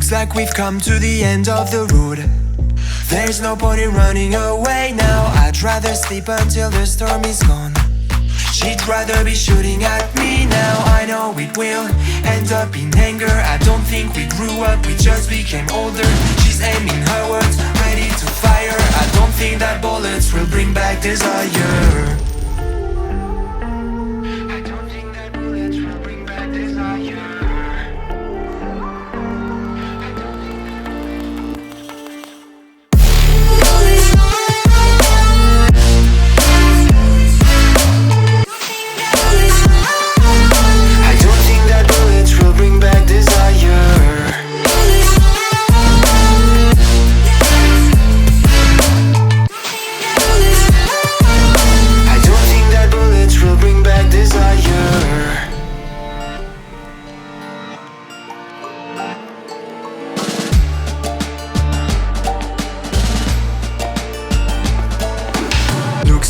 Looks like we've come to the end of the road. There's no point in running away now. I'd rather sleep until the storm is gone. She'd rather be shooting at me now. I know it will end up in anger. I don't think we grew up, we just became older. She's aiming her words, ready to fire. I don't think that bullets will bring back desire. I don't think that bullets will bring back desire.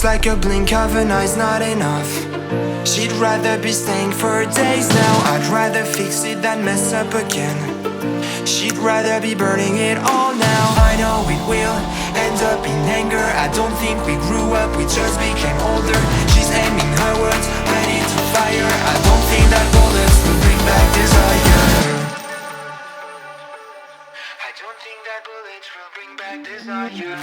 Like a blink of an eye's not enough. She'd rather be staying for days now. I'd rather fix it than mess up again. She'd rather be burning it all now. I know it will end up in anger. I don't think we grew up, we just became older. She's aiming her words, ready to fire. I don't think that bullets will bring back desire. I don't think that bullets will bring back desire.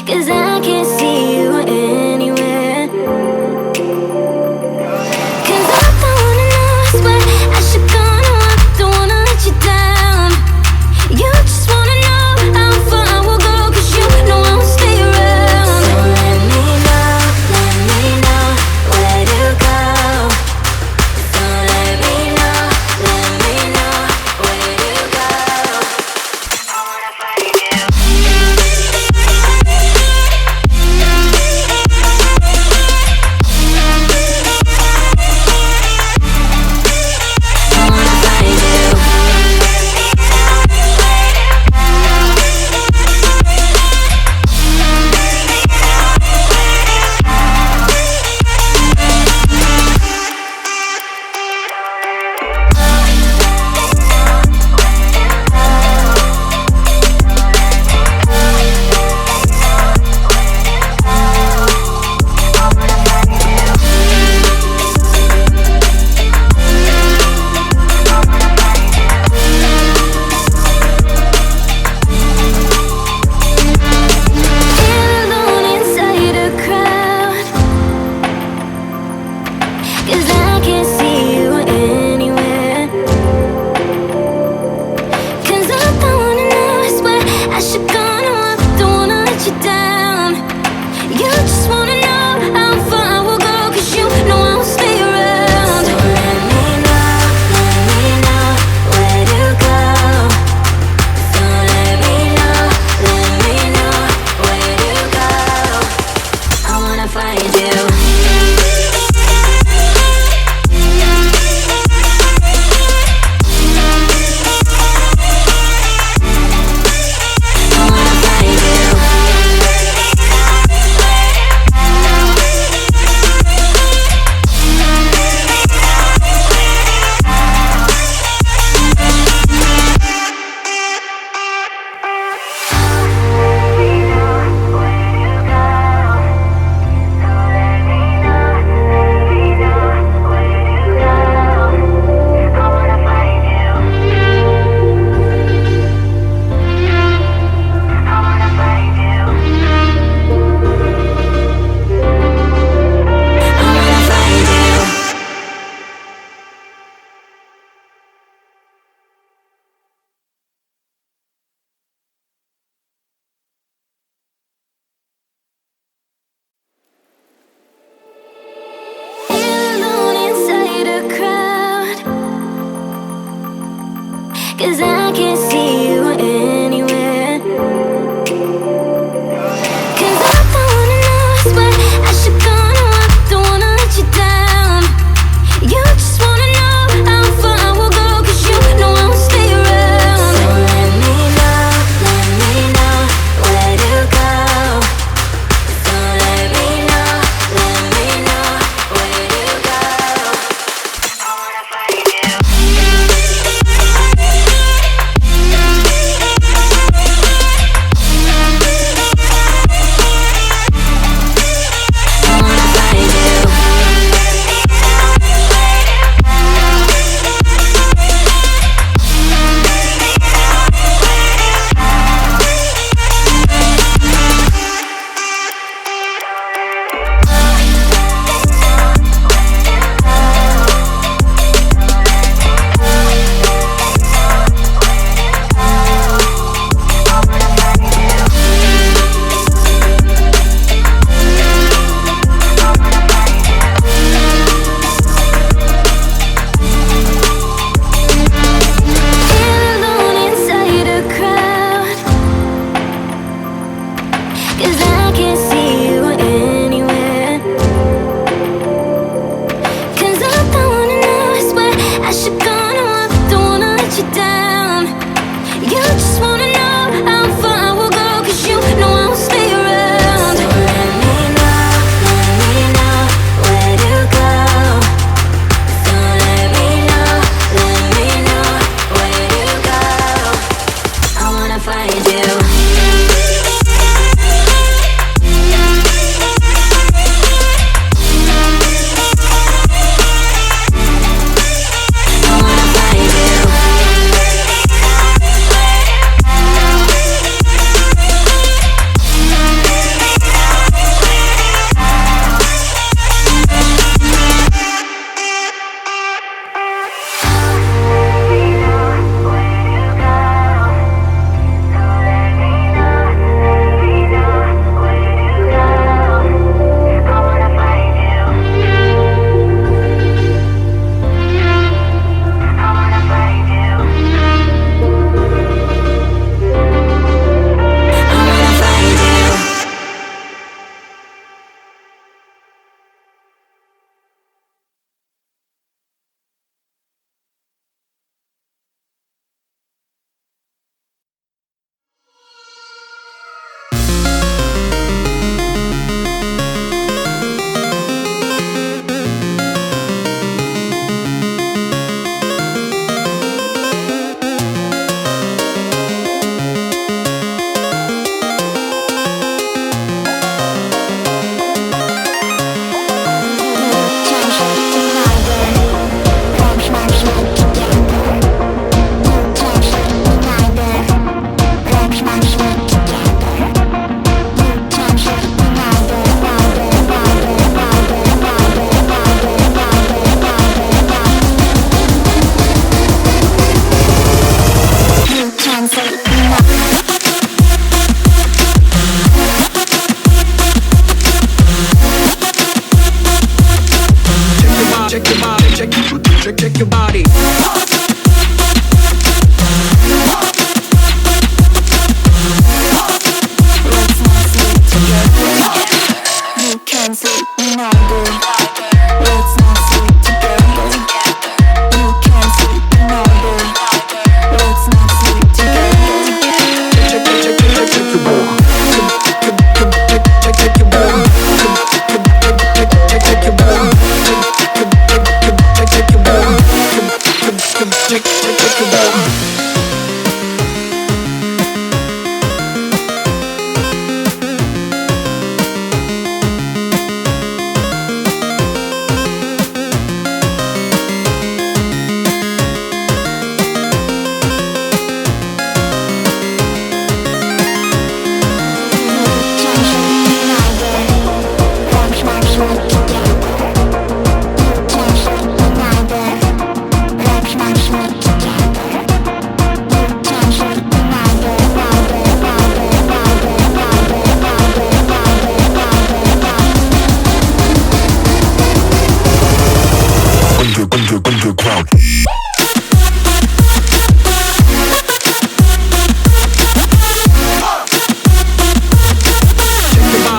Cause I can't see you anywhere. Cause I don't wanna know, I swear I should go, no, I don't wanna let you down. You just wanna know how far I will go, cause you know I won't stay around. So let me know where to go. So let me know where to go. I wanna find you. sleep neither. Let's not sleep together. You can't sleep neither. Let's not sleep together. Check your ball. Check your ball. Check your ball. Check your ball. Check your ball.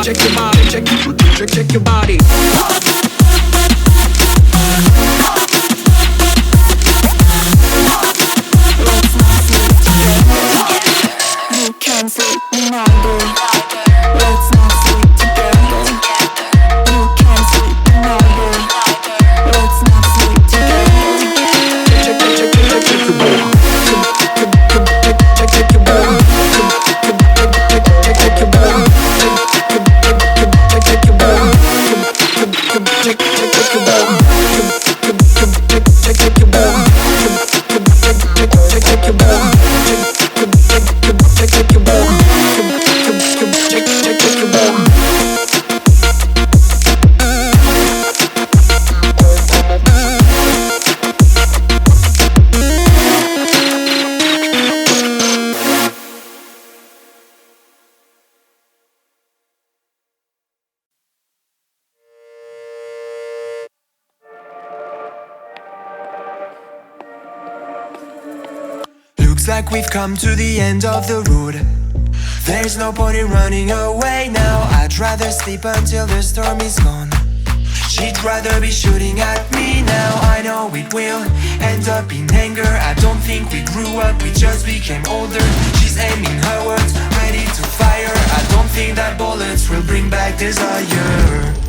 Underground. Check your body, check your body. Let's not sleep together. You can't sleep neither. Let's not sleep together. You can't sleep neither. Let's not sleep together. Check your ball. Check your ball. Check your ball. Check your ball. Check your ball. Looks like we've come to the end of the road. There's no point in running away now. I'd rather sleep until the storm is gone. She'd rather be shooting at me now. I know it will end up in anger. I don't think we grew up, we just became older. She's aiming her words, ready to fire. I don't think that bullets will bring back desire.